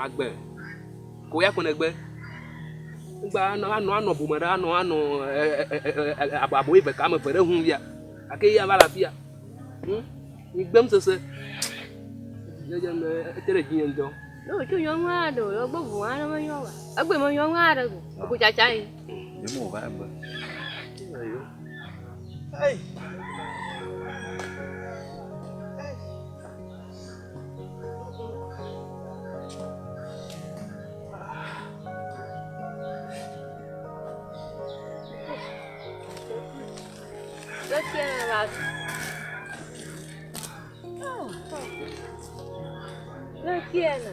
Agbe ko ya konegbe ngba ano bumara ano abo ibe ka me fere hu bia ake ya bala bia igbem sese je me tere jin ndo no tu yo wa do yo gbo bu ana mo yo wa agbe mo yo wa do ko chacha yi ni mo ba ba ayo ai Tiene.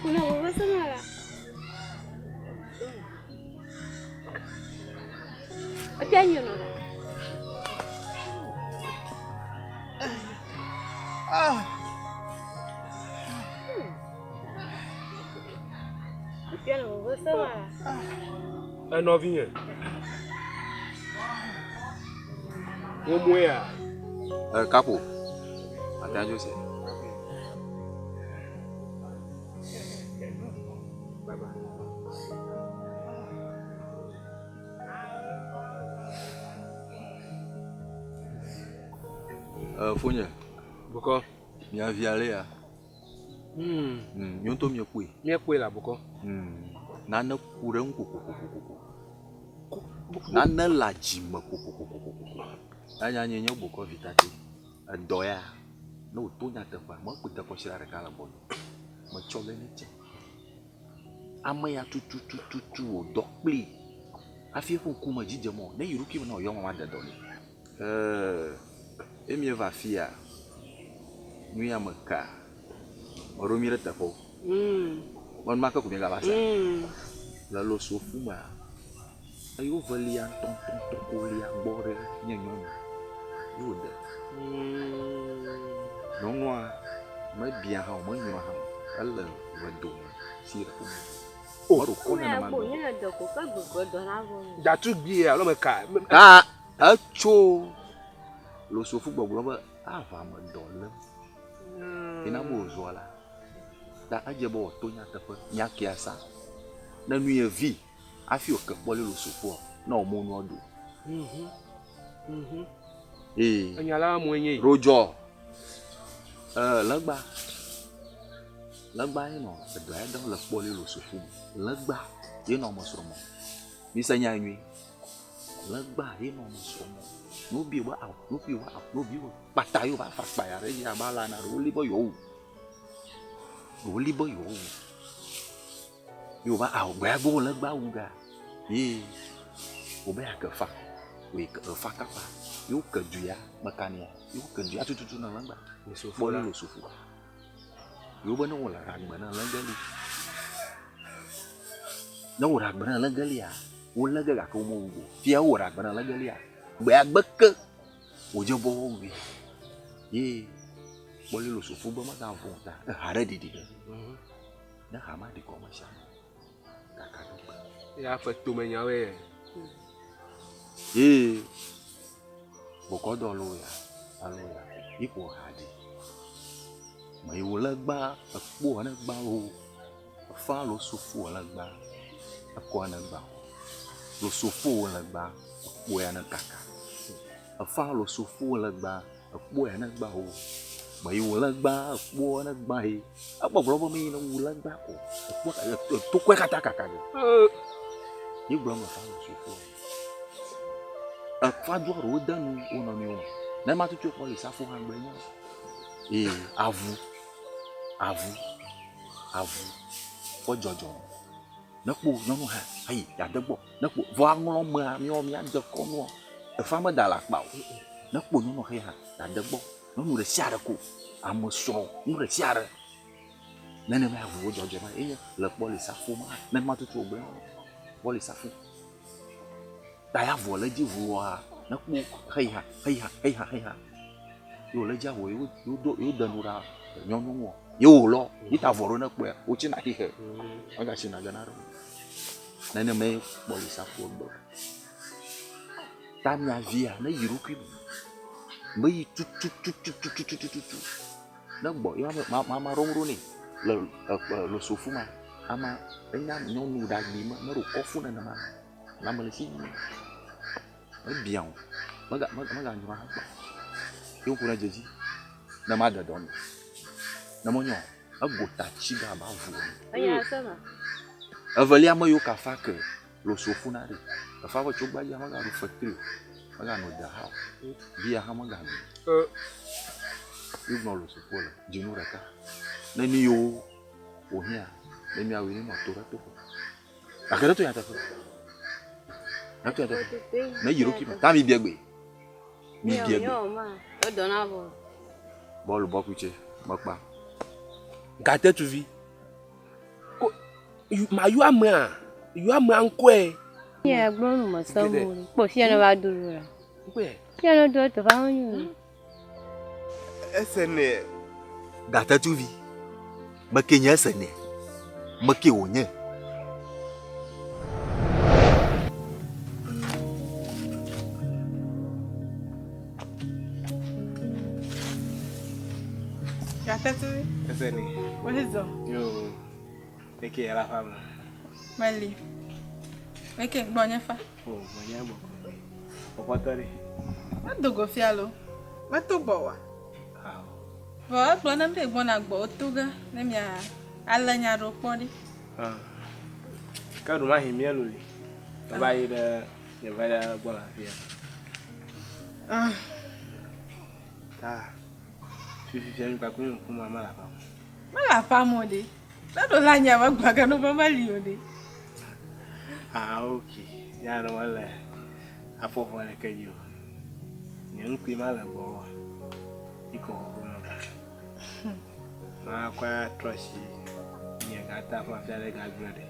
Una hueva sonora. ¿Qué año no? Tiene hueva sonora. No vinha. Como é? Capo. Até onde você? Fonya. Boko. Minha vialea. Eu tô me cuidando. Me cuida lá, Boko. Nana curang kuku. Nana lajima kuku. Anya nyenyo Boko vitati. Doya. No to nya tefa. Mo kuta ko sira rekala bon. Mo chole ni che. Amaya tutu o dokpli. Afie ko kuma jije mo. Ne yiruki na oyo mama de doni. Emi va fia. Nui amaka. Oromi re tefo. Mon maka ko benga basa. La lo sofuma. Ayo velia tonton kolia bore nyenyon. Yo de. Non noa. Mais bien ha, moi nyo ha. Allah wedo. Sira ko. Oro ko na ma. Datu bi alo me ka. Acho. Lo sofu gbogbo ba ava ma dole. Ina bo zola. Da aje bo to nya tefe nya kiasa. Na nu ye vi afi o kepo le lo sofu na o mo nu odo. Anyala mo yin. Rojo. Lagba ino edo ya dan le po le lo sofu. Lagba ino mo soro mo. Mi sanya nwi. Lagba ino mo soro mo. No bi wa patayo ba fa pa ya re ya ba la na ro li bo yo. Oli boy yo ba au ba go la ba unga. Ye. O ba ka fa. We ka fa ka fa. Yo ka juya makania. Yo ka juya tu na lamba. Boleh lo sufu. Yo ba no la rag ba na langali. No rag ba na langali ya. O la ga ka mo go. Fia o rag ba na langali ya. Ba gbeke. O je bo wo. Ye. Boleh lo sufu ba ma ga vonta. Hare didi. Na hama di ko ma sha. Ya fa to me nyawe. Boko do lo ya. Alo ya. Ipo hadi. Mai wala gba, akpo na gba o. Fa lo sufu na gba. Akko na gba. Lo sufu na gba, akpo ya na kaka. Fa lo sufu na gba, akpo ya na gba o. Mai wala gba, akpo na gba he. Apa bro mi na wala gba o. Akpo to kwe kata kaka. Ni bro ma fa lo sufu. Fa do ro danu o na mi o. Na ma tutu ko le safu han gbe yan. Avu. Fo jojo. Nakpo no ha. Ai, ya degbo. Nakpo vo anlo ma mi o mi ade ko no. E fa ma dala pa o. Nakpo no he ha. Ya degbo. No nu re siare ko. Amoso, nu re siare. Nene ma vo jojo ma. Le po le safu ma. Na ma tutu ogbe. Po le safu. Ta ya vo le di vo a. Nakpo hei ha. Yo le ja wo yo danu ra. Nyonu wo. Yo lo, ita voro na kwe, uchi na hihe. Anga china ganaro. Nene me boli safu bo. Tamia via na yiruki. Me tu. Na bo yo mama romro ni. Lo sufu ma. Ama enya nyonu da gbi ma ro kofu na ma. Na me si. Bien. Maga nyuma. Yo kuna jeji. Na ma da don. Na monyo agota chiga ba vu. Aya sama. Avali ama yo kafa ke lo sofu na re. Kafa ko chogba ya ma ga ru factory. Ma ga no da ha. Bia ha ma ga. Yo no lo sofu la. Jinu raka. Na ni yo o hia. Na mi awi ni mo to rato. Akere to ya ta ko. Na to ya ta. Na yiroki ma. Ta mi biegbe. Mi biegbe. Yo ma. O dona bo. Bolu bokuche. Makpa. Gata tu vi. Ko you ama nkwe. Ya gbonu mo samu. Po fi na ba duru ra. Nkwe. Fi na do to fa won. Esene. Gata tu vi. Makenya esene. Make onye. Gata tu vi. Esene. What is that? Yo. Peke ya la fama. Mali. Meke gbonye fa. Oh, manya mo. Opatari. Ma dogo fialo. Ma to gbo wa. Ah. Bo gbo na mbe gbo na gbo otuga na mi alanya ro podi. Ah. Ka do ma himia lo li. Ba yi da ya ba da bola fia. Ah. Ta. Fifi mi pa kun ku mama la pa. Ma la pa mo de. Na do lanya wa gba ga no ba mali o de. Ah, okay. Ya no wala. Afofo na ka yo. Ni nkwi mala bo. Iko bo no. Ma kwa troshi. Ni ga ta fa fa le ga grade.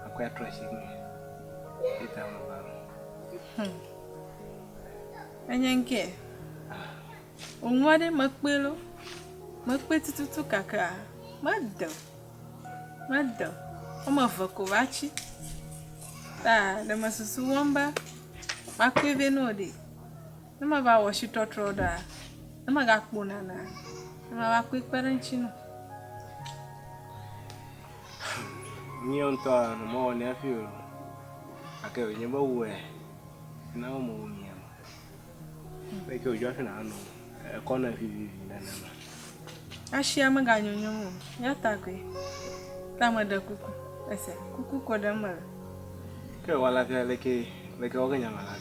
Akwa troshi ni. Ita mo ba. Enyenke. Onwade makpelo. Makpe tututu kaka. Madam. Oma vako vachi. Ta da masusu wamba. Makwe venode. Nama ba washi totroda. Nama ga kpona na. Nama ba kwe paranchino. Ni onto no mo ne afio. Ake onye ba we. Na mo mi ama. Be ke ojo afi na no. E kona fi na na. Ashia maga nyonyomo. Ya takwe. Tama da kuku. Ese kuku ko da mara. Ke wala fe leke oganya mala.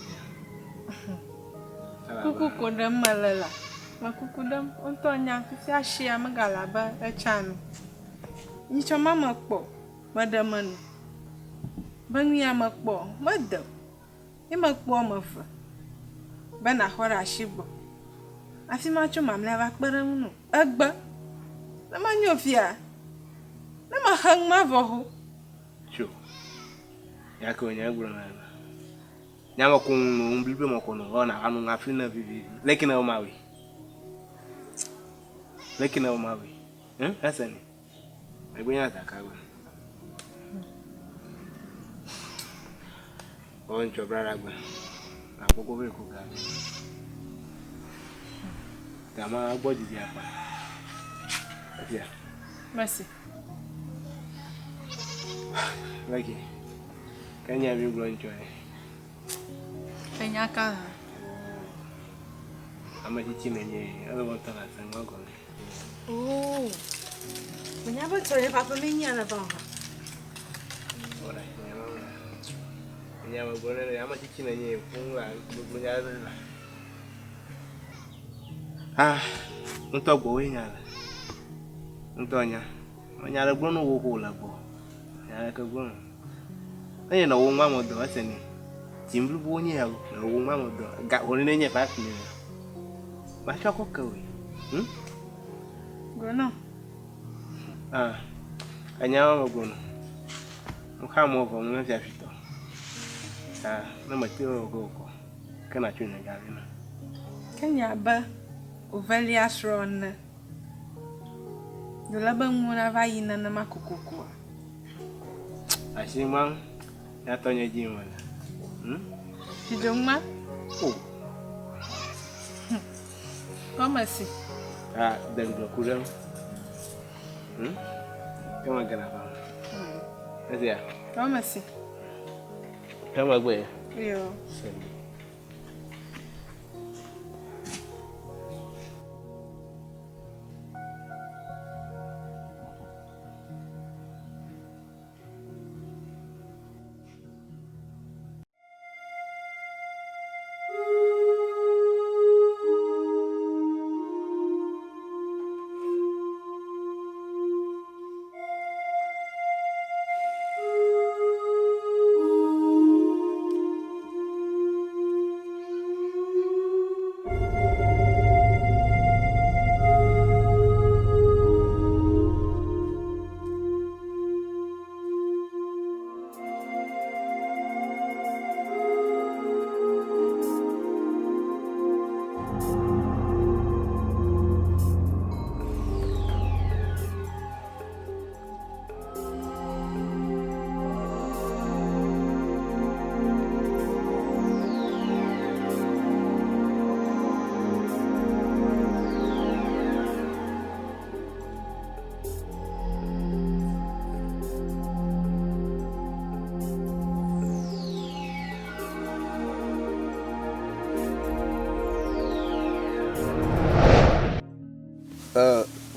Kuku ko da mara la. Ma kuku dam onto nya fi ashia maga laba e chanu. Ni choma makpo, madamanu. Bangi amakpo, madam. Imakpo mafa. Bana hora shibo. Afima choma mleva kbaranu. Agba. Nama nyofia. Nama hang mavoho. Sure. Yako nyagura na. Nyama kun mblibe makono ona anu ngafina vivi. Lekina omawi. Lekina omawi. Asani. Ebunya takawa. Oncho brother gba. Akoko be ku ga. Kama agboji di apa. Atia. Merci. Lagi. Kanya bi gloncho. Penyaka. Ama chichi menye, ala wanta la sanga ko. Oh. Menyapa tsoye papa menya na ba. Ora, nyama bone ama chichi menye funga bunya la. Ah, nto go wenya la. Ntonya. Onya la gbono wo ko la bo. Ya ka gbono. Anye na wo nwa modo aseni. Timblu bonye ya na wo nwa modo. Ga woni nenye pa ni. Ba chako kawe. Gono. Ah. Anyawa gono. Mkhamo ko mwe vya fito. Ah, na matiro go ko. Kana chuna galina. Kenya ba ovali asron. Dolaba muna va yina na makokoko. Ashimang ya tonye jimala. Tidongma? Oh. Como assim? Ah, dentro kurang. Kama kenapa? Ya. Como assim? Kama gue. Eu.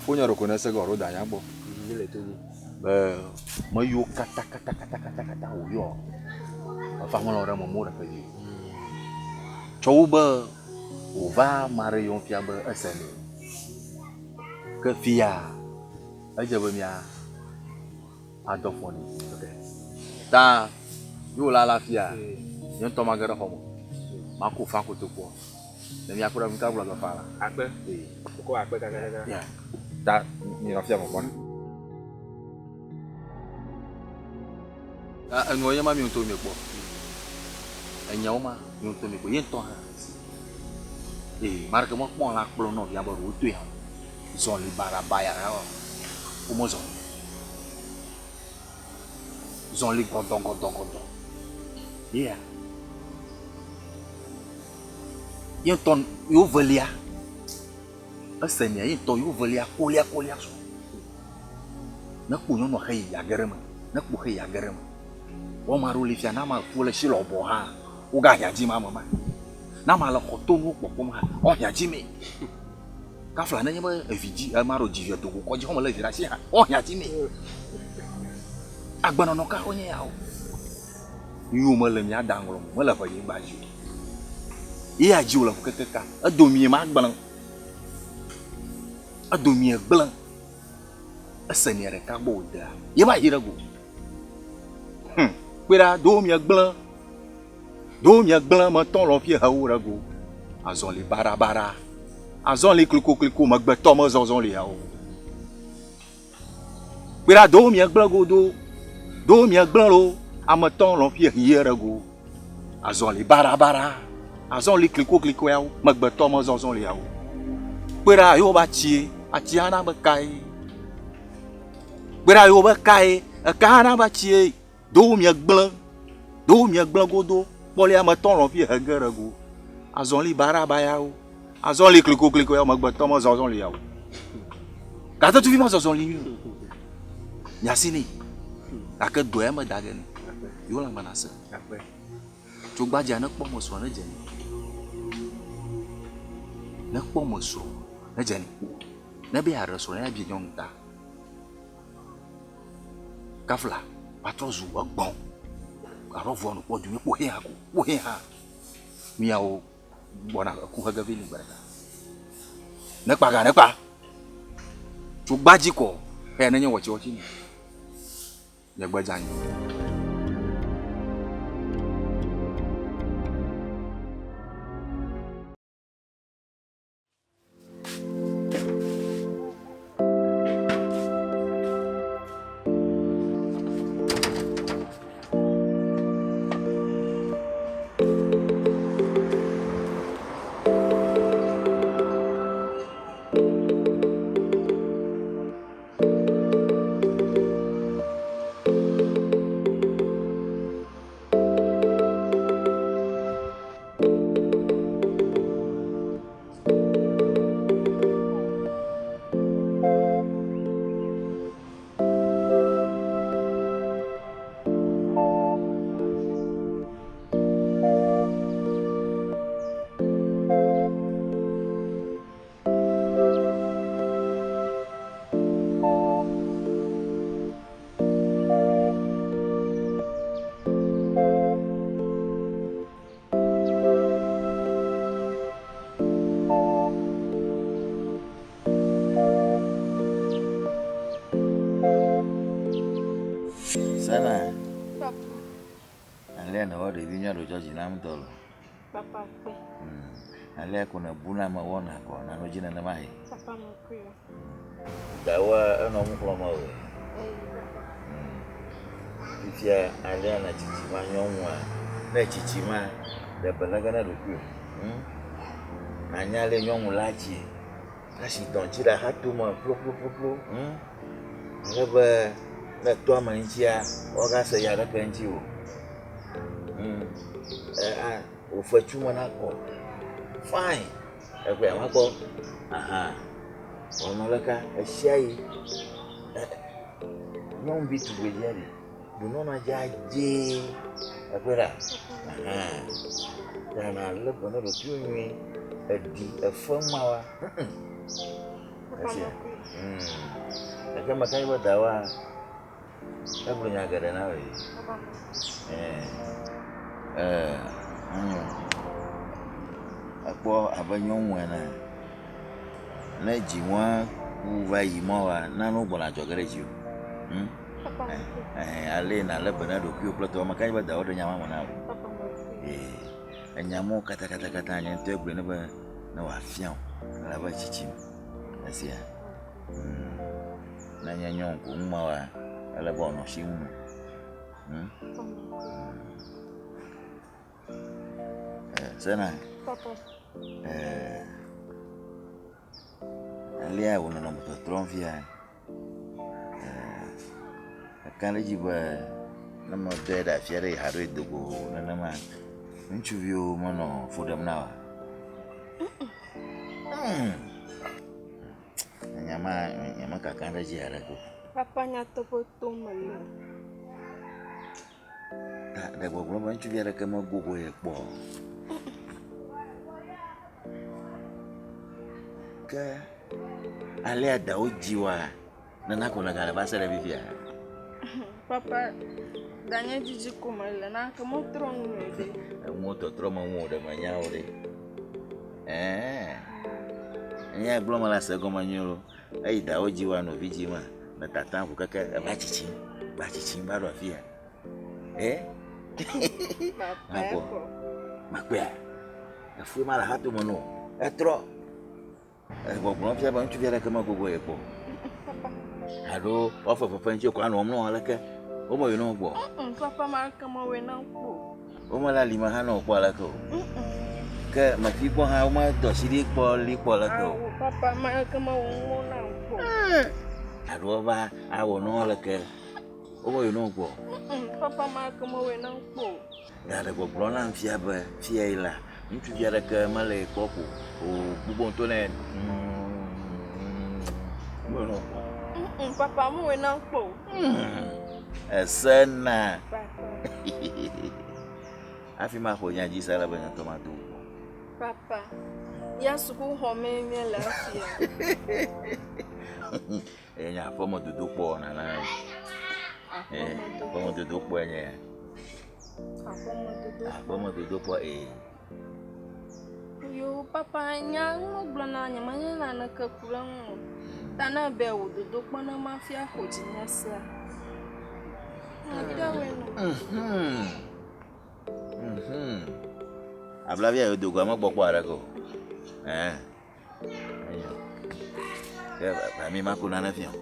Punya reconnaître que Roda ya bo. Mayu kata yo. Fama la ora mamora ka yi. Coba ova mare yon fia ba asani. Ke fia. Aja ba mia. Adofoni. Okay. Ta yo la fia. Yon to magara homo. Maku fa ko to ko. Na mia ko ra mka bla ga fala. Akbe. Ko akbe ka. Ya. Ta ni la fia mo bon. Ngoya ma mi unto mi po. Anyoma mi unto mi po yen to ha. Marca mo pon la plo no ya ba ru tu ya. Zon li bara baya ra. O mo zon. Zon li godon. Yeah. Yen ton yo velia. Asanya yen to yo velia kolia so. Na ku no hay ya garama. Na ku hay ya garama. O maru li fia na ma fu le shi lo bo ha. O ga ya ji ma mama. Na ma la ko to wo popo ma. O ya ji me. Ka fla na nyeba eviji amaro ji yo to ko ji ho ma la jira si ha. O ya ji me. Agbana no ka onye ya o. Yu ma le mi adanglo mo la fa yi ba ji. Iya ji o la ko keka. Adomi ma agbana. Adomi gblan. Senior Caboda. You might hear a go. Where I do me a glum. Do me a glum a ton of your hour ago. As only barabara. As only clico, but Thomas was only how. Where I do me a glum do me a glum. I'm a ton of your year ago. As only barabara. As only clico, but Thomas was only how. Where I overchi, a Tiana Bakai. Where I overkai, a Kana Bachi, do me a glum go do, Poliamaton of your girl ago. As only barabayao, as only clico, but Thomas was only out. Got to be much as only you. Yasini, I could do a dagon. You are Manasa. To Bajana Pomos one a jenny. No Pomoso, a jenny. Never had a son, I be young da. Kafla, Patrozu, a bone. I don't want what do you put here? What here? Meow, one of the village. Nepa. To Bajiko, and then you watch your team. Yagbajani. Sana. Papa. Alena wadi vinya roja jina mtolo. Papa. Alea kuna buna mawana kwa na jina na mai. Papa mkuu. Dawa ana mkula mawe. Pia alea na chichima nyomwa. Na chichima da balaga na ruku. Anyale nyomu lachi. Kasi donchira hatuma plo. Ngaba na toa manchia ogasa ya da kanchi o. O fachuma nako. Fine. Ekwe amako. Aha. Onoleka eshai. Nyom bitu bejari. Bunona jaje. Ekwera. Aha. Dana lebo no dokunwi edi efamawa. Asia. Kama kaiba dawa. Hebu nyagara nawe. Akpo abanyonwa na jiwa uva yimowa na no bona jogere jiu. Ale na le bana do kio plato makai ba dawo nyama mona. Nyamo kata anya to egbe na wa fian na ba chichim. Asia. Na nyanyon ko mmawa ala bono shimu. Sana. Papa. Alia wona no moto tronfia. Akale jiba na mo deda fiare haro dogo na ma. Nchuvio mono fodam nawa. Nyama kakanda jara ko. Papa nyato poto mali. Da gbogbo ma nchuvio ara kama gogo e po. Ka ale ada ojiwa na nako na gala basa da bifia. Papa danya jiji kumala na kamo trongu ebe. Moto troma mo da manyao de. Nya gloma la sego manyoro. Ai da ojiwa no vijima. na tata vous kaka ba chichi ba do afia Papa. Makwe. Afu mala hatu mono. Etro. Gbogbo fia ba ntu fia kama gogo epo. Ado, ofa papa nche kwa no mno alaka. O mo yino gbo. Papa ma kama we na npo. O mo la lima ha no po alaka. Ke ma fi po ha o ma do siri po li po alaka. Papa ma kama wo na npo. Ado ba awo no alaka. O mo yino gbo. Papa ma kama we na npo. Ya de gbogbo na fia ba fia ila. Ntu fia da ka male popo. O bubo to ne. Bueno. Papa mo we na npo. Esena. Afima ho nyaji sala ba tomato. Papa. Ya suku ho me la fia. Enya fomo dudu po na. Fomo dudu po enya. Fomo dudu po Yo papa nya mo blana nya manya na ka kuran. Tana be wo dudu po na mafia ho jinyasa. Habla via yo dugo ma gbogbo ara ko. Ba mi ma ko na fian.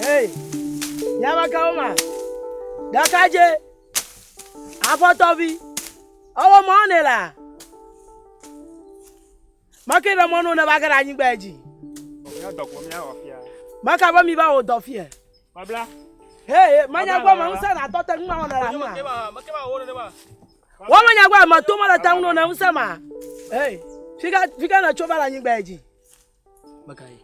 Hey, nyama kauma. Dakaje. Afotobi. Owo mo ne la. Makira mo no na bagara anyi gbaji. Ya dokwo mi afia. Maka ba mi ba o dofie. Babla. Hey, manya gwa ma nsa na tota ngma ona la ma. Makeba wo ne ba. Wo manya gwa ma to mo la tangno na nsa ma. Hey, fika na choba la anyi gbaji. Makai.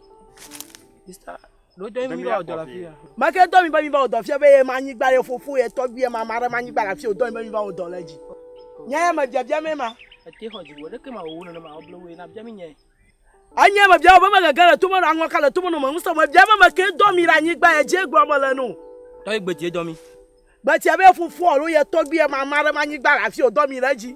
Sister, do do mi ba do la fia. Maka do mi ba o dofie be ma anyi gbare fufu e to bi e ma mara ma anyi gbara fi o do mi ba o do laji. Nya ma bia me ma. Ati ho ji wo de ke ma wo ne ma oblo we na bia mi nye. Anya ma bia o ba ma gagara to mo anwo kala to mo no ma nsa ma bia ma ke do mi ra anyi gba e je gbo mo la nu. To igbe ti e do mi. Gba ti abe fufu o lo ye to bi e ma mara ma anyi gbara fi o do mi laji.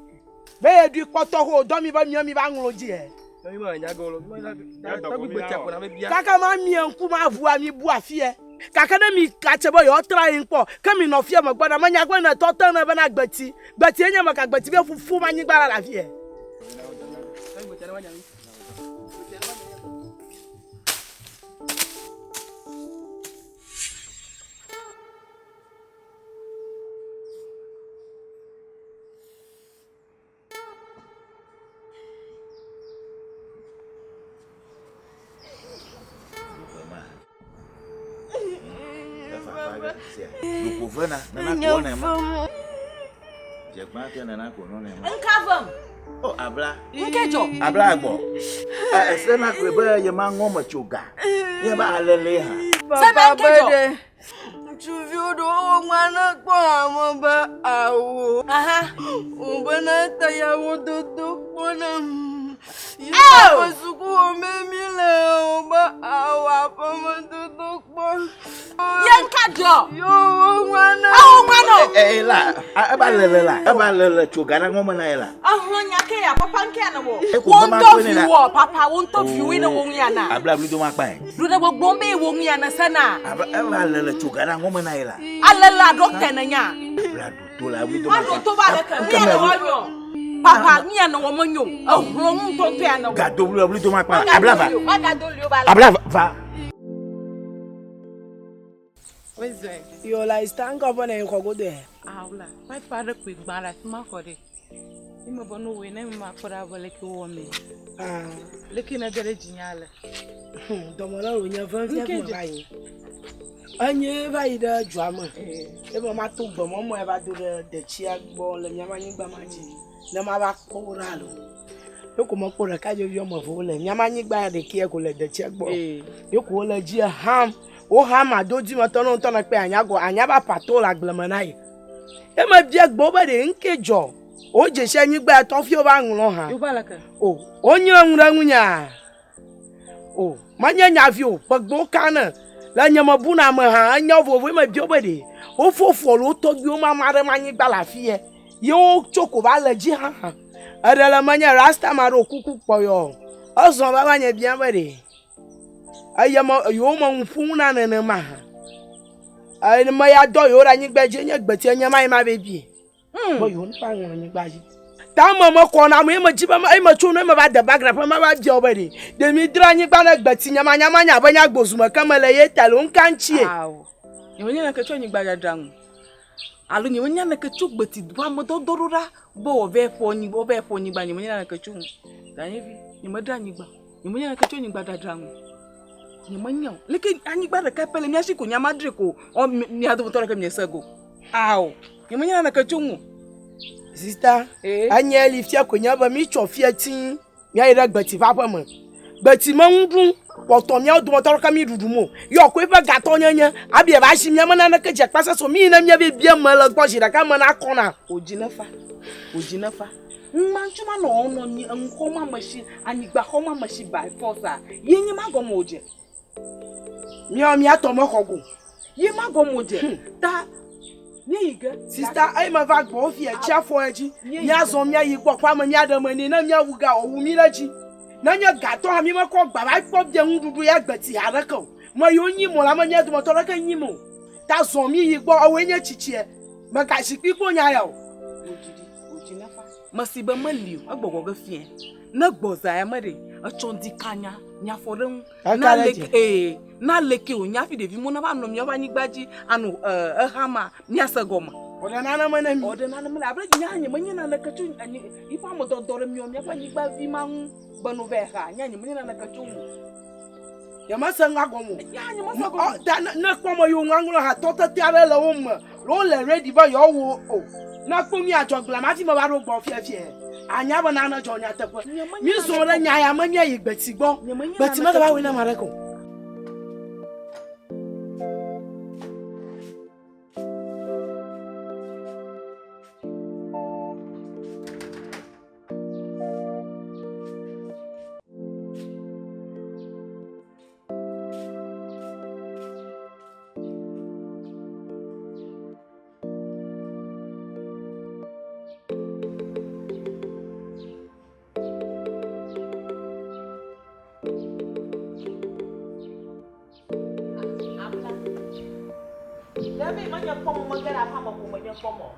Be e du poto ho do mi ba ngun ji e. Mi ma nya go lo. Mi ma to igbe ti akona be bia. Kaka ma mi enku ma vu ami bu afie. Kaka na mi ka chebo yo tra yin po. Ka mi no fie ma gbada ma nya gwa na to tan na be na gbati. Gbati enya ma ka gbati be fufu ma anyi gbara la fie. Lupo vena na ko na ma. Je gba te na ko no na ma. Nkavam. Oh, abla. Nkejo. Abla agbo. Se na ko be ye ma ngo ma chuga. Ye ba alele ha. Papa bede. Chuvi odo mwana kwa mba awo. Aha. Ubana ta ya wododo bona. Yo suku memile oba awa pamododo bon. Yankado. Yo mwana. Awo mwana. La. Aba lele chuga na ngo ma na ela. Ahonya ke ya papa nke na wo. Won to fi wo papa won to fi we na won ya na. Abla blu do ma pa. Du da gbogbo me won ya na sana. Aba lele chuga na ngo ma na ela. Alala doctor na nya. Abla do to la blu do ma. Ado to ba le ka. Mi na wo yo. Papa, me and no woman you. Oh, wrong don't pay no. Gado lu to ma pa. Abla va. Where's that? You like stand up and go there. Abla. My father quick bala ma for it. Ima bono we na ma for abole ki wo me. Leki na garage nyala. Domola wo nya van fi bayi. Anye bayi da drama. E bo ma to gbo mo e ba do de chi agbo le nya ma yin gba ma ji. Na ma ba ko ra lo. E ko mo ko ra ka je yo mo fo le nya ma yin gba de ki e ko le de chi agbo. E ko le ji ham. O ham adoji mo to no to na pe anya ba pato la gblema na yi. E ma bi agbo ba de nkejo. O je se yin gba to fi o ba nlo ha. Yo balaka. O nyira nwura nwunya. O manya nya fi o pagbo kana la nya mabu na ma ha anya vovo ma bi obede. O fofo lo to bi o ma mare manyi gba la fi e. Yo choko ba la ji ha ha. Adala manya rasta maro kuku poyo. Ozo ba manya bi amade. Ayama yo ma nfu na na ma ha. Ai ma ya do yo ra nyi gba je nya gba ti anya mai ma be bi. Bo yo npa won nyi gba ji. Ta mama ko na mo e ma jiba ma e ma chu no e ma ba da background ma ba bi obede. De mi dra nyi gba na gba ti nya ma nya ba nya gbozuma kamale ye talo nkan chie. Aw. Ni wonya na kecho nyi gba da dran. Alu ni wonya na kecho gbeti dwa mo do dorura bo ve fo nyi gba ni wonya na kecho. Da ni vi ni ma dra nyi gba. Ni wonya na kecho nyi gba da dran. Ni manya. Leke anyi gba da ka pele mi asi ko nya madre ko o mi adu to ka mi sego. Aw. Ni wonya na kecho mu. Sister, anya lift ya konya ba mi chofia tin. Mi ayira gbeti papa mo. Gbeti ma ndun, poto mi odu motor ka mi dudu mo. Yo ko ifa gato nyanya, abi e ba shi mi amana na ka je pasa so mi na mi be bia ma la gbo shira ka ma na kona. Ojina fa. Manchuma no ono ni nkoma mashi anigba homa mashi by force a. Yenyi magomo oje. Mi o mi atomo kogo. Ye magomo oje. Ta Sister, I ma va gbo fi e cha fo eji. Nya zo mi ayi gbo pa ma mi adamani na mi awuga owu mi laji. Na nya gato ha mi ma ko gba ba pop de ndudu ya gbati araka. Mo yo nyi mo la ma nya do mo to raka nyi mo. Ta zo mi yi gbo owe nya chichie. Ma ka shi pipo nya ya o. Oji na fa. Masiba maliu agbogo ga fie. Na gboza ya mare a chondi kanya nya foren na leke na leke o nya fi de vi mo na ba no mi oba ni gbaji anu hama nya sagoma oda na mana mi abra nya nya manya na lakachu ani ifa mo dodore mi o mi fa ni gba vi ma banu ve ha nya nya manya na lakachu ya masanga gomo nya nya masago da na kpomo yo ngangro ha tota tiare la wo mo lo le ready ba yo wo o na kpomi ajogla ma ti mo ba ro gbo fie anya ba na na jo nya tepo mi so re nya ya manya yi gbeti gbo gbeti ma ba we na mare ko Tapi manya pomo magara apa mau manya pomo.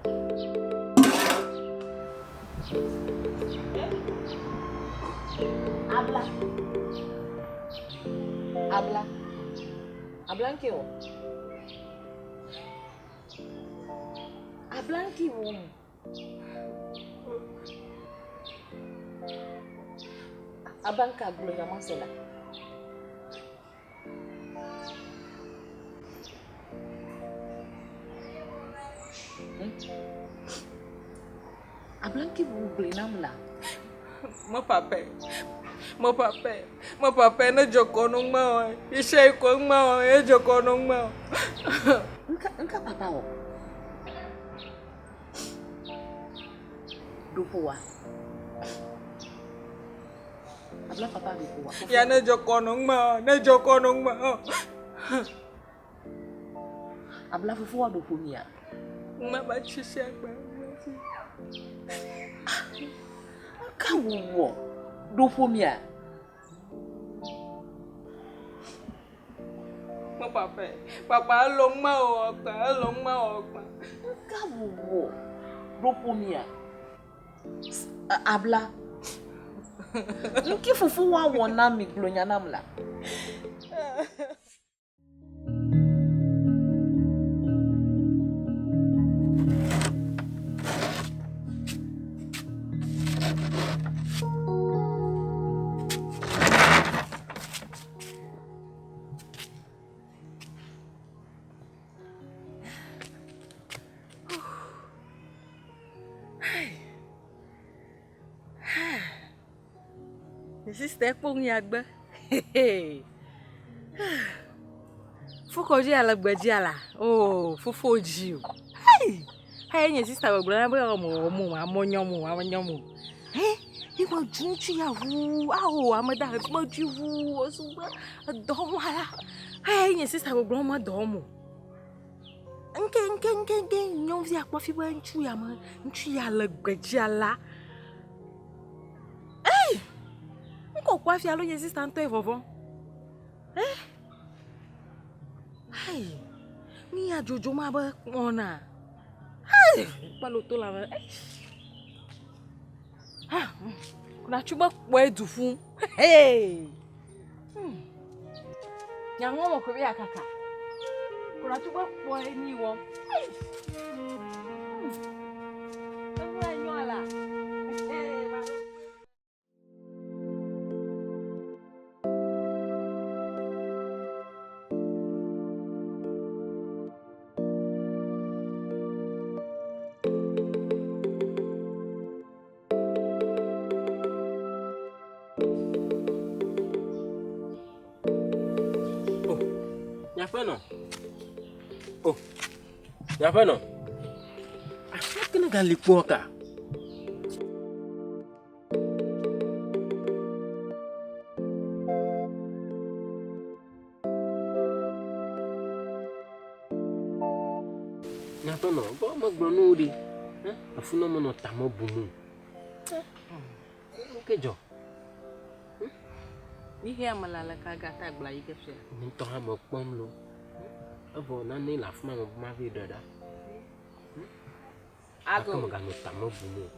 Hablan que o. Hablan que o. Abang kablo yang masalah. Hablan que o blinam lá. Mo pape na joko nung mau. Ishay ko mau, joko nung mau. Engka papa o. Dupua. Habla papa dupua. Ya na joko nung mau. Habla fufua dupumia. Mama chisha ba. Kawo dupumia. Mo papa long mau okpa. Kawo dupumia. Abla. Nki fufu wa wona mi glonya namla. Sister pong yagba. Fukoji ala gbaji ala. Oh, fufoji. Hey. Hey, nye sister gbara ba mo amonyomu. Eh? Ibo junchu ya wu. Aho amada mo jiwu osuba. Do wala. Hey, nye sister gbara mo do mo. Nke nyom fi akwa fi ba nchu ya ma. Nchu ya la gbaji ala. Hey! Pourquoi faire le existe en toi vovon? Eh? Hey, mi a jojo ma ba ona. Hey, pas l'auto là. Ah, na chuba kwa du fun. Hey. Nyango mo ko bi akaka. Kuna chuba kwa ni wo. Hey. Nwa nyola. Hey, ma. Oh, nyapa no. Aku kena gali kuoka. Nyapa no, bo magbono di. Afuna mo no tamo bumu. Kejo. Ihe amalala ka gata gbla ike fe. Ni to ha mo pom lo. Abo na ni la fuma mo ma vi dada. Ago. Como ga no tamo bumu.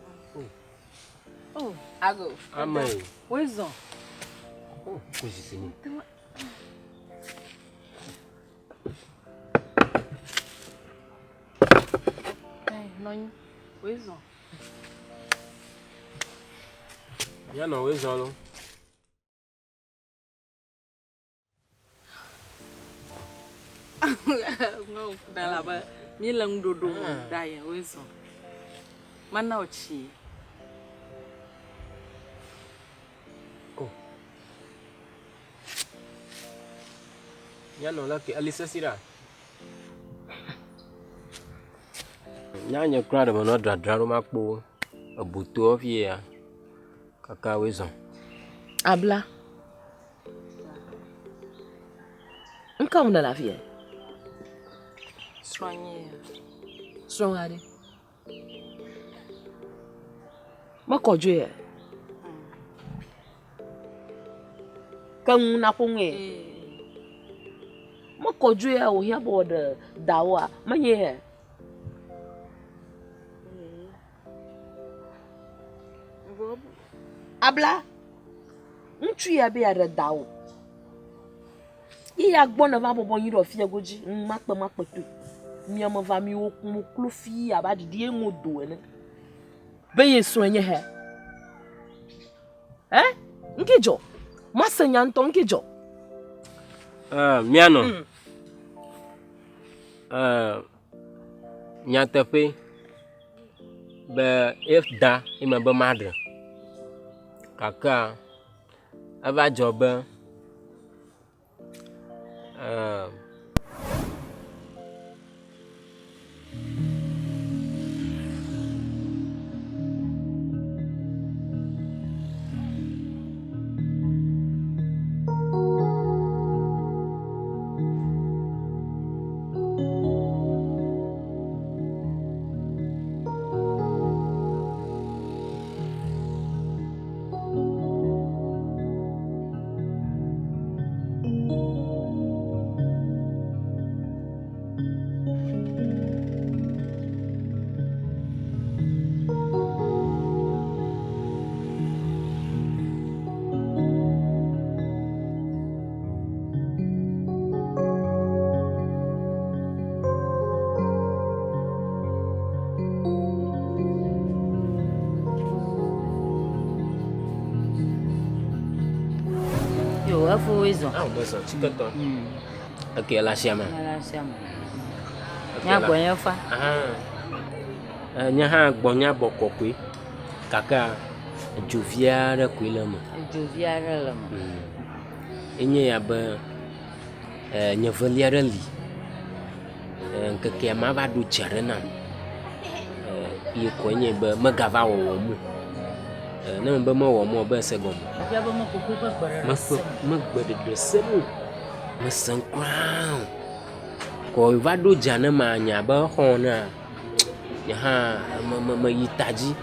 Oh, ago. Amai. Wezo. Oh, coisa assim. Non, wezo. Ya no wezo lo. No, dala ba. Mi lang dodo daya wezo. Mana ochi. Oh. Ya no la que Alisa sira. Nyanya kra de mo no dradra ro makpo. Abutu ofie ya. Kaka wezo. Abla. Nka mna la vie. Soigner. Strong ade. Makojo ye. Kan na ponwe. Makojo ye o hia bo de dawa. Manye he. Abla. Ntu ya be ya de dawo. Ya gbona va bobo yiro fie goji makpa tu mi am va mi o klo fi aba didi engodo ene be yesu enye he nkijo masenya nto nkijo Miano. Nyatepe be if da ima be madre. Kaka ava jobe Yo, Efo Wezo. Ah, beso, chikato. Okay, la siama. La siama. Nya gbonya fa. Nya ha gbonya bokokwe. Kaka joviara kwelama. Joviara lama. Enye ya ba nya valiara li. Nkeke ma ba do jarena. Ye konye ba magava wo mu. Na mba ma wo mu ba se gom. Ya ba mo kokwe ba gbara. Ma gbede de semu. Ma san crown. Ko va do jana ma nya ba hona. Ya ha ma yitaji.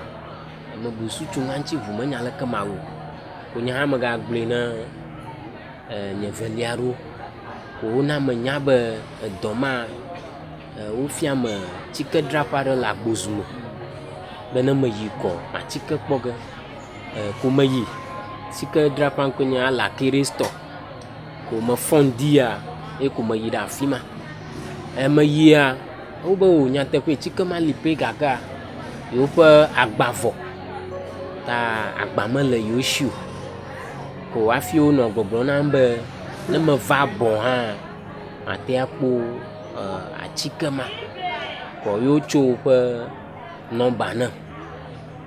Ma busu chunganchi vu ma nya la kamawo. Ko nya ha ma ga gble na nya valiaro. Ko na ma nya ba doma o fiam chike drapa de la gbozumo. Bena ma yi ko ma chike kpoge ko ma yi chike drapa ko nya la kiristo ko ma fondia e ko ma yi da fima ma yi a o ba o nya te pe chike ma lipe gaga yo pa agbavo ta agbama le yo shu ko afi o no gbogbo na mbe na ma va bon ha ate apo a chike ma ko yo cho pa nomba na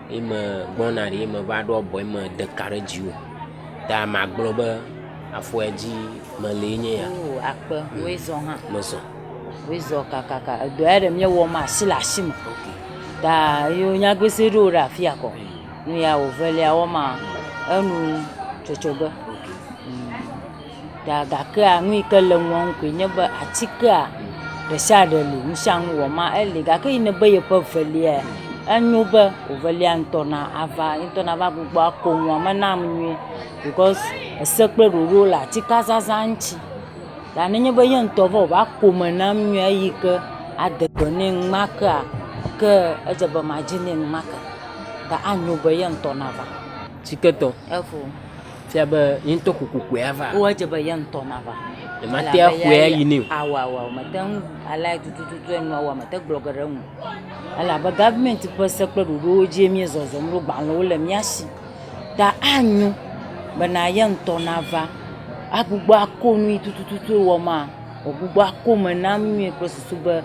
ima gbona ri ima va do boy ma de karajiwo ta ma gbo ba afo eji ma lenye ya Oh, akpa Wezo ha. moso Wezo kaka do ere mi wo ma sila shima. Da yo nya gbese ro ra fi ako. Nu ya o vele awo ma enu chochoga. Da ga ka nwi ka le won ko nya ba atika da sha da lu shang wo ma ele ga ka ine ba ye pa vele anyu ba o vele antona ava gbogbo ako won ma na mnwe because esekpe roro la tika zazanchi da ne nya ba ye ntovo ba ko ma na mnwe yi ke adegone maka ke ejaba majine maka da anyu ba ye ntona va chiketo Efo fia ba into kuku ava o ejaba ye ntona va e ma te akwe yini awa matan ala tututu enu awa mata blogger mu ala ba government po sekpe roro je mi zozo mro gba lo le mi asi da anyu bana ye ntona va agbugbo akonu tututu wo ma ogbugbo akoma na mi prosesu ba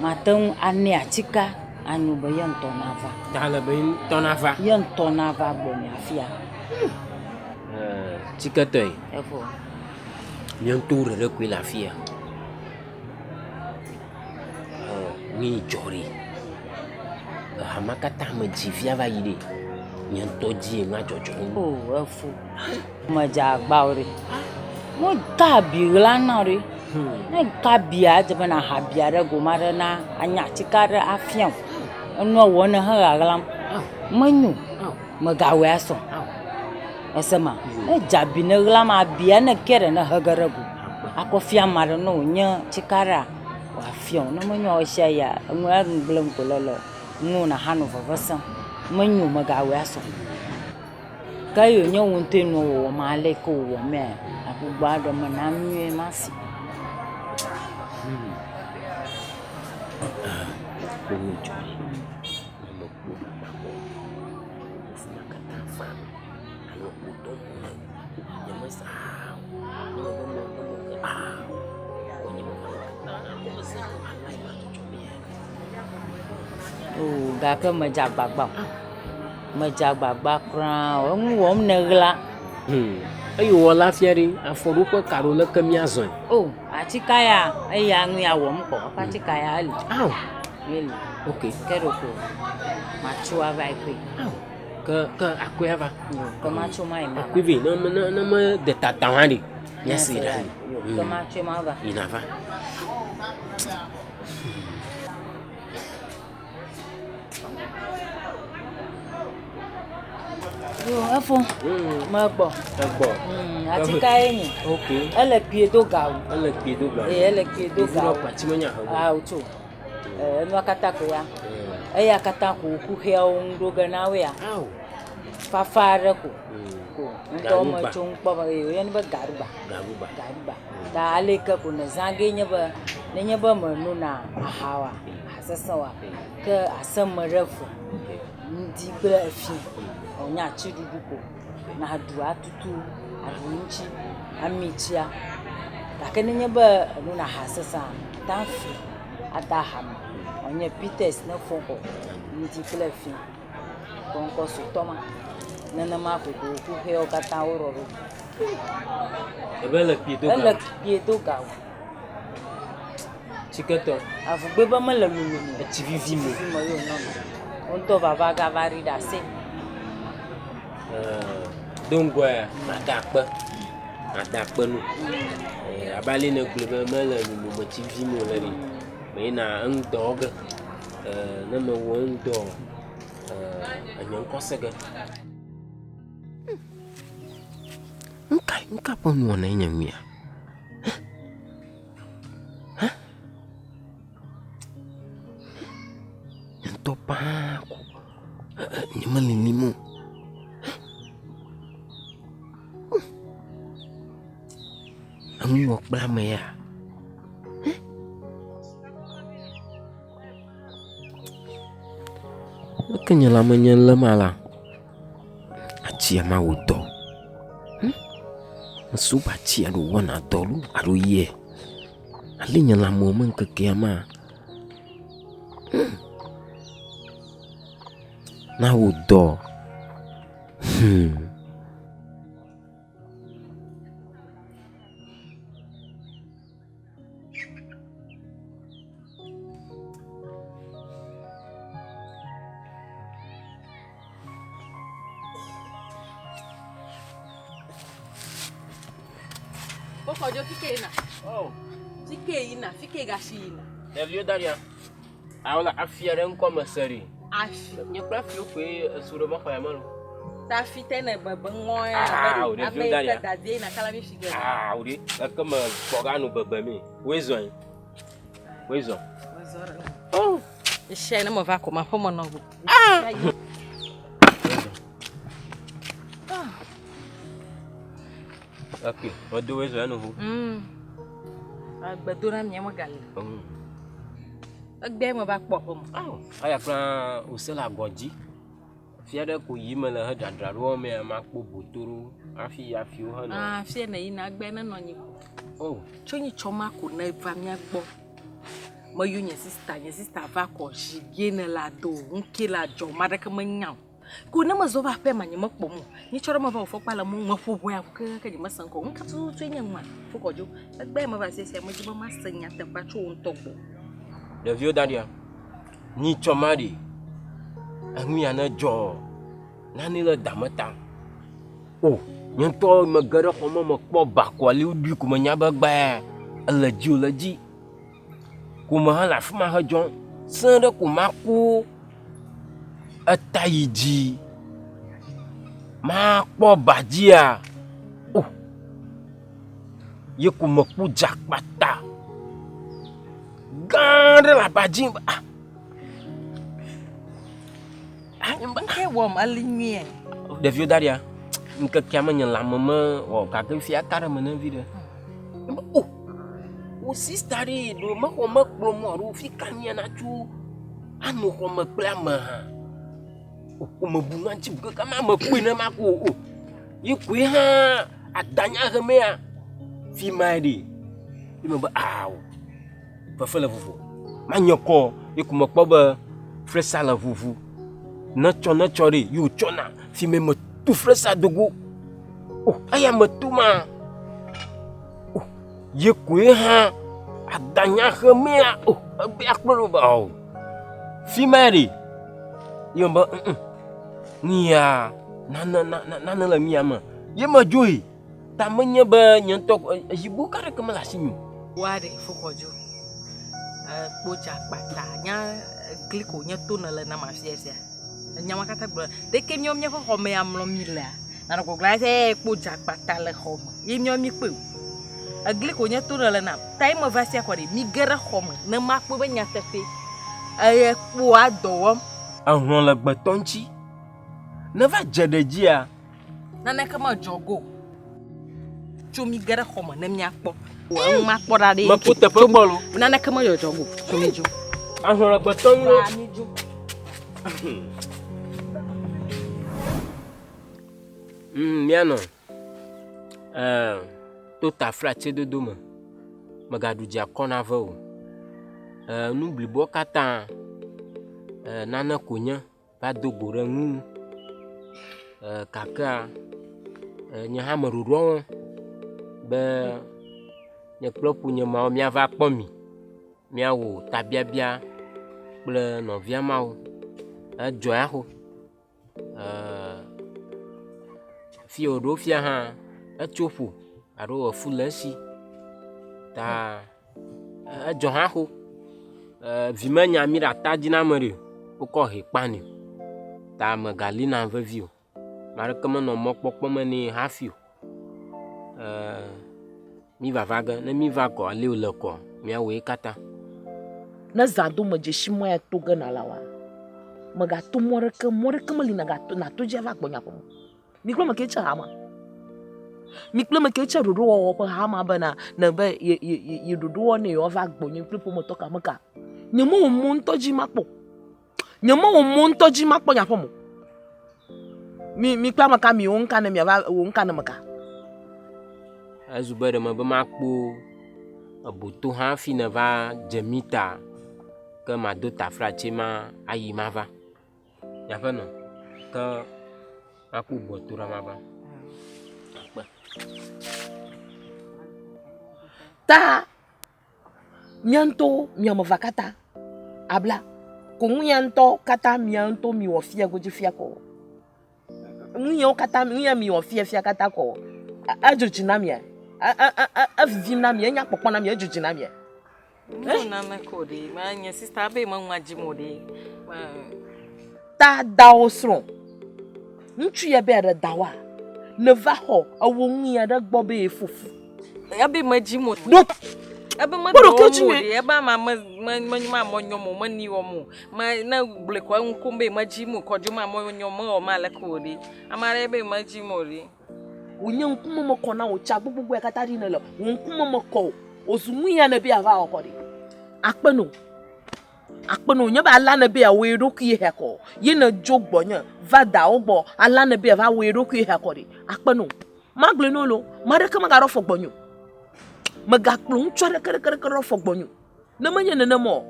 matan ani atika anyu ba ye ntona va da la ba ntona va ye ntona va gbo mi afia chiketo Efo nyantoure le kwe la fia ni jori hamakata ma jivia va yide nyanto ji ma jojo oh Efo ma ja gbaure mo ta bi la na re na ka bia je bana ha bia re go mare na anya chikare afian no wo na ha galam manyu ma ga we aso esema e jabi na galam abia na kere na ha garagu akofia mare no nya chikara wa afian na manyu o sha ya nwa ngblem ko lolo nu na hanu vavasa manyu ma ga we aso kayo nya wonte no wo ma le ko wo me akugba do ma na mwe masi ni jori mo ku ba ko funa kata fa ayo ku do ya masa oh ga ka ma ja gbagba kran o mu wo mnegla ayo wala fiari aforu ko karo le kamia zon oh atika ya aya nwi awo mko atika ya ali aw really okay kero ko machu ava ikwe ka akweva ko machu mai ma akwivi na ma de tatawani yesi ra ko machu ma va inava yo Efo ma gbo atika yin okay ele pie do gawo ele pie do ga patimanya ah ucho no akata ko ya eya kata ko ku he on do gana we ya aw fafare ko ndo mo chung pa ba yo yan ba garuba da aleka ko na zage nya ba manu na ahawa hasasawa ka asam marafu ndi bra afi onya chidudu ko na adu atutu adunchi amichia lakini nyeba nuna hasasa tafi ataham onye Peters na foko nti klefi konko sutoma nana ma ko ku he o kata ororo Ebele pieto ga Chiketo. avugbe ba mala lulu Chivivimo. yo no onto baba ga varida se Dongwa adakpe nu. Abali ne glebe mele lulu mo chivivimo lari. Me na ndog na me wo ndo anyan kosege. Nka ponu na nyamia. Topaku nyemalinimu angok blame ya kenyelamanya lemala achia mauto suba chi adu wana tolu adu ye alinya la momen kekiama na udo Kordzo fique ina. Oh. Fique ina, fique gashina. Devia dar ya. Aula afiare nkoma sari. Afi. Nyekra fio kwe suro ma fa yamalo. Ta fite na baba ngoya. Devia dar ya. Ta de na kala mi figa. Uri. Kama bogano baba mi. Wezo. Oh. Ishe na mo va ko ma fomo no. Okay, wadu wezo anu hu. Agbadora mi mo gal. Agbe mo ba po ho mo. Aya kra usela goji. Fiade ko yime le ha dadraro me ma kpo botoro. Afi o ha no. Fi na yi na agbe na no nyi. Chonyi choma ko na va mi agbo. Mo yu nye sister va ko jige na la do, nkila jo ma da ka manyam. Ku na mazo ba pe manye makpo mu. Ni choro ma ba ofo pala mu mafu bo ya ka ji masan ko. Nka tu nyen ma. Fo Kordzo. Agbe ma ba se mo ji ba masanya te pa cho ntogbo. Devio dadia. Ni chomari. Ami ana jo. Nani le damata. Nyanto me gere ko mo kpo ba ko ali udu ko nya ba gba. Alaji. Ku ma la fuma ha jon. Sande ku ma ku atayiji ma kpo bajia ye ku maku jakpata gande la bajin Ke wom alinye devio daria nka kiama nyala mama ka ke fi akara mena vide o sister do ma ko makpo mo ru fi kanya na chu anu ko maklama Umebunga cibuka kama makwina maku. Yikwi ha adanya gemea. Fi madi. Imba aw. Fafala vuvu. Manyoko ikumakpo ba fresa la vuvu. Na chori yu chona fi me matu fresa dogo. Aya matuma. Yikwi ha adanya gemea. Abi akbaro ba. Fi madi. Yomba Nia, nana la miama. Ye ma joy. Tamanya ba nyantok ibu kare kemalasinyu. Wade Efo Kordzo. Boja patanya gliko nya tuna la na mafiesia. Nya makata bro. De ke nyom nya ko home amlo mila. Na ko glase boja patale home. Ye nyom mi pe. Gliko nya tuna la na. Time vasia ko de mi gera home. Na makpo ba nya tefe. Aye po adowom. Ahon la gbatonchi. Never jedejia. Nana kama jogo. Chumi gara homa na miakpo. Wa makpo da de. Maputa pe bolu. Nana kama yo jogo. Chumi jo. Ahon la gbatonchi. Ni jo. Miano. to ta fracture de dome magadu dia kona vo nu blibo kata nana konya ba dogo re nu kaka nya ha maruro be nya klopu nya ma mi ava kpomi mi awo tabiabia kple novia mawo edzo ya ho fio do fia ha etsoƒo aro fulesi ta edzo ha ho vime nya mi ra tadzi na mere wo ko he kpani ta me galina vevio mare keme no mokpokpo me ni hafio mi va ge ne mi va ko ale le ko mi awe kata na zado me jeshi moya to gana lawa maga to moreke mali na gato na to jeva gbonya ko mi klo me ke cha hama mi klo me ke cha dodo wo po hama bana na be ye dodo ne yo va gbonye klo po mo to ka maka nyemo mo ntoji makpo nya po mo mi kla maka mi wonka na mi va wonka na maka azubere me be makpo aboto ha fi ne va jemita que ma do ta fracture ma ayi ma va ya fa no que aku botura ma va ta mianto miamo vakata abla kunyanto kata mianto mi ofia goji fia ko munyo kata mi ofia kata ko ajuji na mi vivim na mi nya popo na mi ajuji na mi na na ko de ma nya sister be ma nwaji mo de ta daosro ntu ye be re dawa ne va ho awo nya da gbo be fufu ya be ma ji mo ebe ma Boro do kechi mo me. de ebe ma monyomo ma ni wo mo ma na ble ko nkumbe ma ji mo ko ju ma monyomo o ma le ko de amara ebe ma ji mo de onye nkumo mo kona o cha gbogbo e kata ri na lo nkumo mo ko osumu ya na bi ava okori akpeno nya ba ala na bi a we roku ye heko ye na jogbonya vada ogbo ala na bi ava we roku ye heko ri akpeno magle no lo mare ka magaro fogbonyo magakplo ntware kere fogbonyo na manya na mo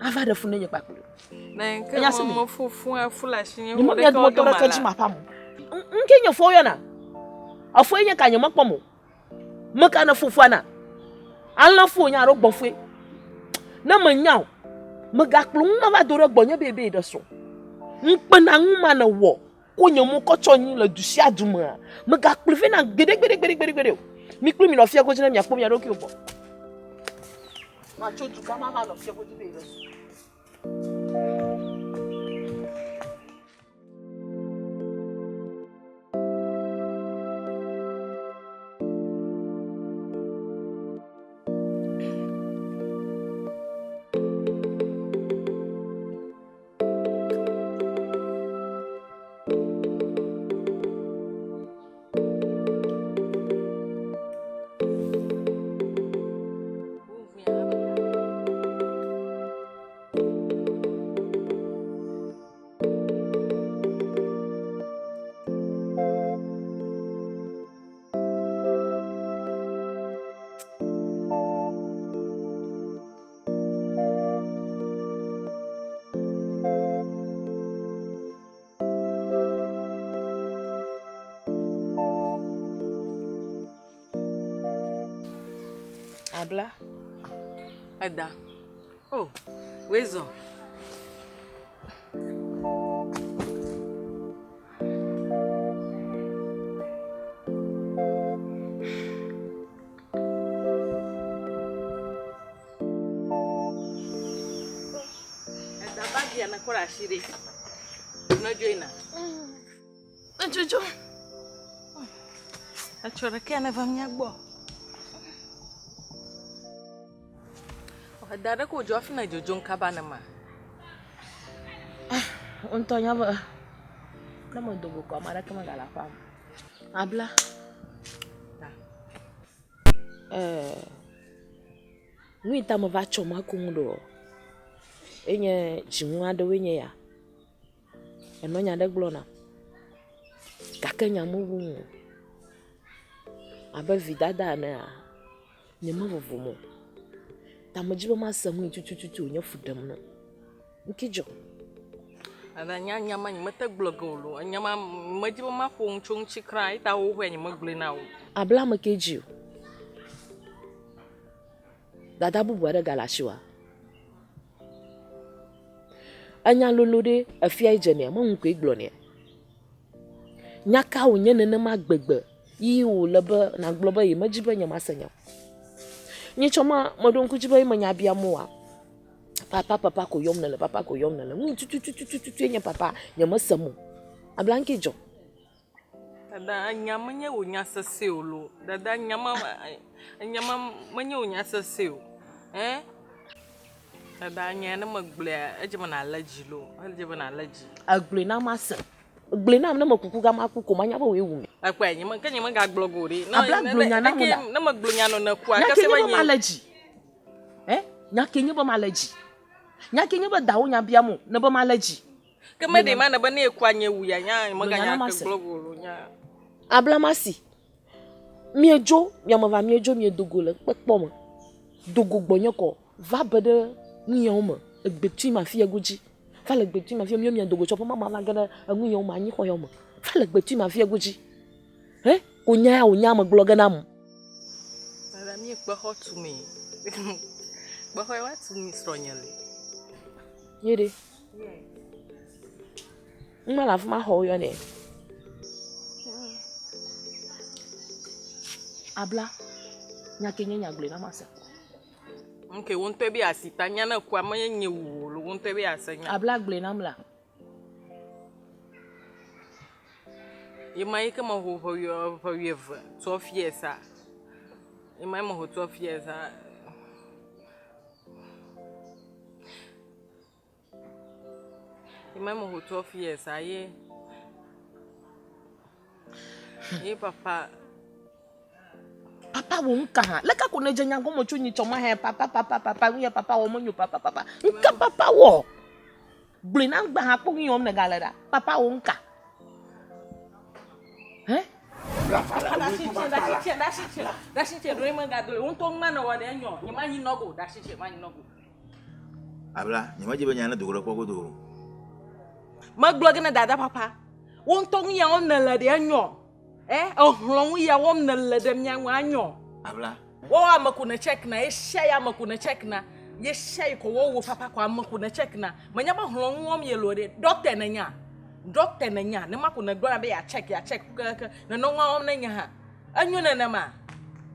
ava de funu nye paklo na nke mo fufu afulashi nye ni mo ya do to reka ji mapam nke nye fo yo na afo nye ka nye makpomo maka na fufu ana ala fo nya ro gbofue na manya magakplo ma va do rogbonyo bebe de so nkpe na nwuma na wo ko nye mo ko chonyi le dusi aduma magakplo fe na gbede mi klu mi no fia ko jina mi akpo mi aroki obo ma choju ka ma no fia ko jina so abla ada oh wezo ada bagi anakora shire no joina Jojo achora ke na vamnya gbo dada ko jofi na jojo nkaba na ma Untonya ba na mo dogo ko mara kama gala fam abla nwita mo va choma kundo enye jinwa do wenye ya enonya de glona kakenya mu Aba vidada na nyama vovomo. Tamajiba ma samu tutututu nya fudam no. Nkijo. Ada nyama mata glogolo, nyama majiba ma fo chung chikra ita wo hwe nyama glena wo. Abla makeji. Dada bubu ada galashiwa. Anya lolode afia ijene ma nko iglone. Nyaka wo nyene na magbegbe. Yi wo lebe na globa yi majiba nyama sanya. Nyi choma modonku jiba yi manya bia moa. Papa ko yom nale papa ko yom nale. Mu tutu nya papa nyama samu. Ablanki jo. Dada nyama nya wo nya saseo. Dada nyama manya wo nya saseo. Dada nya na magle ejima na allergy lo. Ejima na allergy. Agle na masa. Agle na makuku ga makuku manya ba we wumi. Akwa nyama kan nyama ga glogori. Abla glunya na mo na maglunya no na kwa ka se ba allergy. Nya kenye ba allergy. Nya kenye ba dawo nya bia mo na ba allergy. Kama de ma na ba na ekwa nya wu ya nya maganya ka glogoro nya. Abla masi. Miejo, yamava miejo miedogole pekpo mo. Dogo gbonyo ko va bede nyan mo. Egbeti ma fi egoji. Fa le gbeti ma fi mi dogo chopo mama la gana nyan ma anyi ko yo mo. Fa le gbeti ma fi egoji. Onya mo bloga na mo. Ala mi gbo ho to me. Gbo ho wa to me stronyele. Yede. Mala fa ma ho yo ne. Abla nyakenye nyagle na masa. Okay, won't be asita nyana kwa manye nyewu, won't be asanya. Abla gle na mla. You might come over your 12 years. You might more 12 years. You might more 12 years. Ye papa. Papa wonka. Leka kuneje nyango mochu ni choma he papa wiya papa wo monyo papa. Nka papa wo. Gle na gba ha po yom na galera. Papa wonka. That's it. Do man gadole. Won to man wa de nyo. Ni man yin nogo. That's it. Man yin nogo. Abla, ni maji banya na dogoro ko do. Ma blog na dada papa. Won to nya on na la de nyo. Ohlon ya wom na la de nya wa nyo. Abla. Wo amaku na check na ya amaku na check na. Ye shey ko wo papa kwa amaku na check na. Manya ba hlon wom ye lo de. Doctor na nya. Doctor na nya. Ne maku na gwa be ya check na no nwa wom na nya ha. Anyo na ma.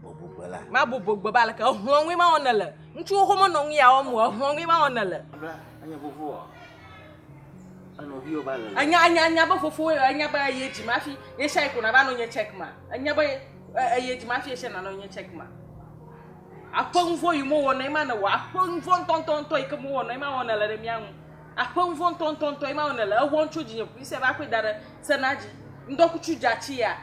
Bobala. Ma bobala ka hlon wi ma onala. Ntu ho mo no ya wom hlon wi ma onala. Abla, anya bofu. Ano biyo bala. Anya ba fofo anya ba ye ji ma fi ye shey ko na ba no nya check ma. Anya ba ye ji ma fi ye shey na no nya check ma. Aponfo yi mo wona ima na wa aponfo tontonto ikamu wona ima wona la de mian. Aponfo tontonto ima wona la won chuji nyi se ba kwedare senaji ndoku chuja chi ya.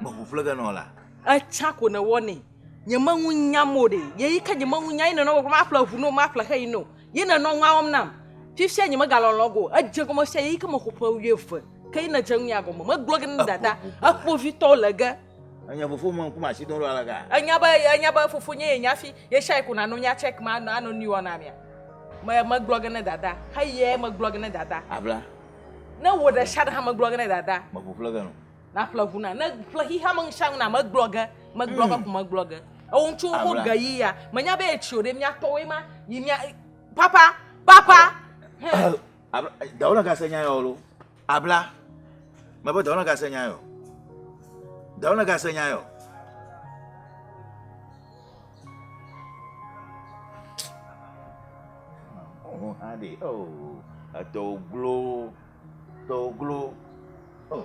Mo fuflaga no la. Acha ko na woni. Nyama wunya mode. Ye yi ka nyama wunya ina no ma afla hu no ma afla kai no. Ye na no nwa wom nam. Fifse nyama galon logo. Aje ko mo se yi ka mo hopa wiefa. Kai na janya go mo blog ni dada. Akpo vito laga. Anya fufu man kuma shi don alaga. Anya ba fufu nye nyafi ye shai kuna no nya check ma no anu ni wona mia. Ma blog na dada. Haye ma blog na dada. Abla. Na wo da shad ha ma blog na dada. Ma fuflaga no. Na flaguna na flahi ha man shang na ma blog ko ma blog. O nchu ho gayi ya. Manya ba e chiode mia towe ma yimia papa. Abla, dauna ga sanya yo. Abla. Ma ba dauna ga sanya yo. Dauna ga sanya yo. Oh, ade. Oh, doglo. Oh.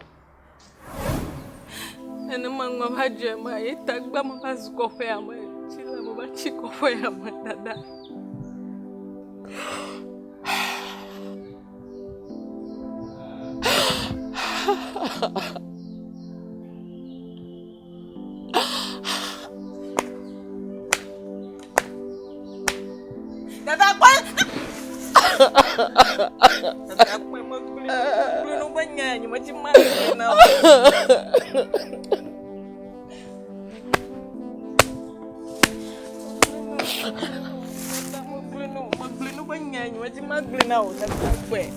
Ene mangwa baje ma itagba ma bazuko fe ama. Chila mo ba chiko fe ama dada. Dada kwa Dada kwa maguli no banya ni machi ma na now. Where?